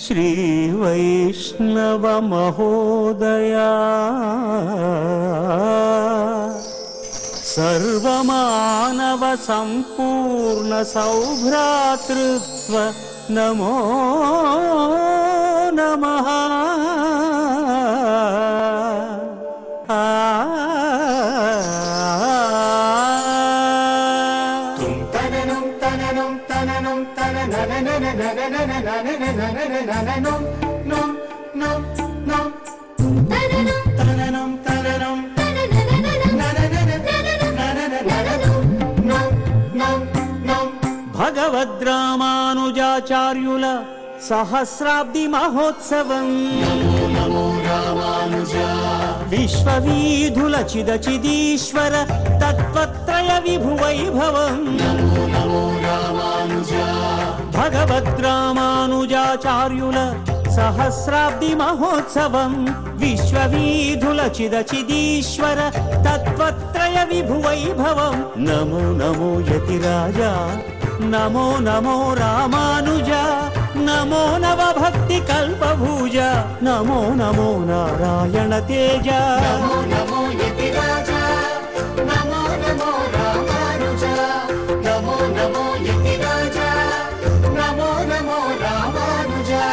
श्री वैष्णव महोदया सर्वमानव संपूर्ण सौभ्रातृत्व नमो नमः। भगवद्रामानुजाचार्युल सहस्राब्दि महोत्सवम् विश्ववीधुल चिदचिदीश्वर तत्त्वत्रय विभुवैभवम् भगवद्रामानुजाचार्युल सहस्राब्दि महोत्सवम् विश्ववीधुल चिदचिदीश्वर तत्त्वत्रय विभुवैभवम्। नमो नमो यतिराजा नमो नमो रामानुजा नमो नवभक्ति कल्पभुजा नमो नमो नारायण तेज। नमो नमो यतिराजा नमो नमो रामानुजा नमो नमो यतिराजा नमो नमो रामानुजा।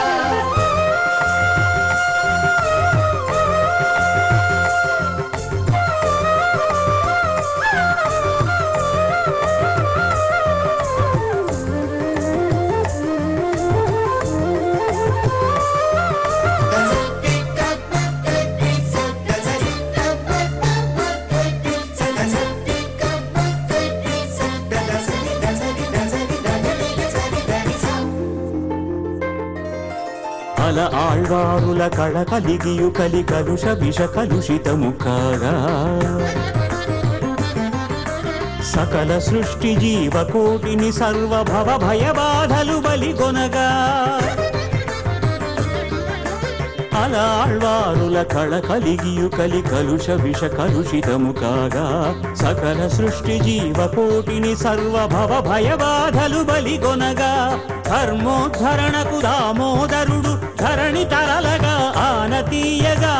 అల ఆళ్వారుల కళ కలిగియు కలి కలుష విష కలుషితము కాగా సకల సృష్టి జీవకోటిని సర్వభవ భయబాధలు బలిగొనగా అల ఆళ్వారుల కళ కలిగియు కలి కలుష విష కలుషితము కాగా సకల సృష్టి జీవకోటిని సర్వభవ భయబాధలు బలిగొనగా ధర్మోద్ధరణకు దామోదరుడు ధరణి తరలగా ఆనతీయగా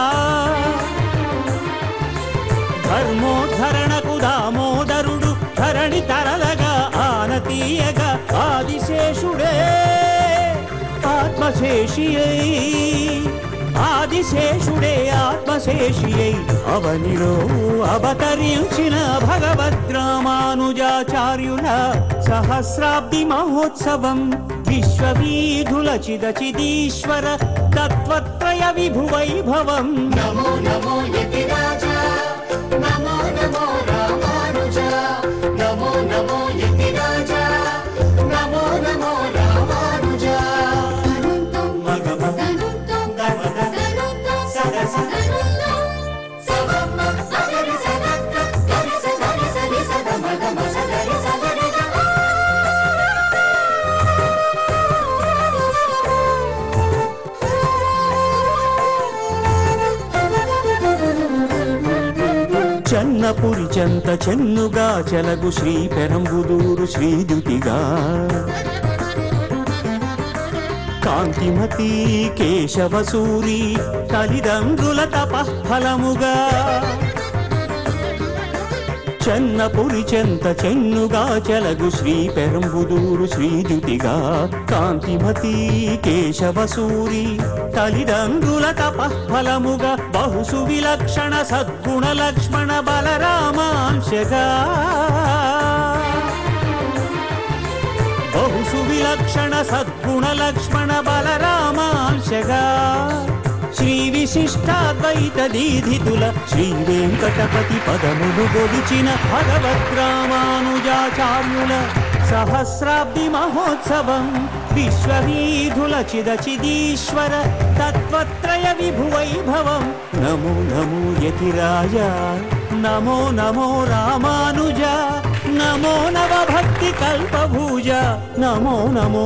ధర్మోద్ధరణకు దామోదరుడు ధరణి తరలగా ఆనతీయగా ఆదిశేషుడే ఆత్మశేషియై ఆదిశేషుడే ఆత్మశేషియై అవనిలో అవతరించిన భగవద్రామానుజాచార్యుల సహస్రాబ్ది మహోత్సవం విశ్వవీధుల చిదచిదీశ్వర తత్వత్రయ విభువైభవం। నమో నమో యతిరాజా నమో నమో రామానుజా నమో నమో యతిరాజా నమో నమో రామానుజా। చెన్నపురి చెంత చెన్నుగా చెలగు శ్రీ పెరంబుదూరు శ్రీద్యుతిగా కాంతిమతి కేశవసూరి తల్లిదండ్రుల తపఃఫలముగా చెన్నపురి చెంత చెన్నుగా చెలగు శ్రీ పెరంబుదూరు శ్రీద్యుతిగా కాంతిమతి కేశవసూరి తల్లిదండ్రుల తపఃఫలముగా బహుసు విలక్షణ సద్గుణ లక్ష్మణ బలరామాంశగా బహుసు విలక్షణ సద్గుణ లక్ష్మణ బలరామాంశగా శ్రీ విశిష్టాద్వైత దీధితుల శ్రీ వెంకటపతి పదములు గొలిచిన భగవద్రామానుజాచార్యుల సహస్రాబ్ది మహోత్సవం విశ్వవీధుల చిదచిదీశ్వర తత్వత్రయ విభువైభవం। నమో నమో యతిరాజా నమో నమో రామానుజా నమో నవభక్తి కల్పభుజ నమో నమో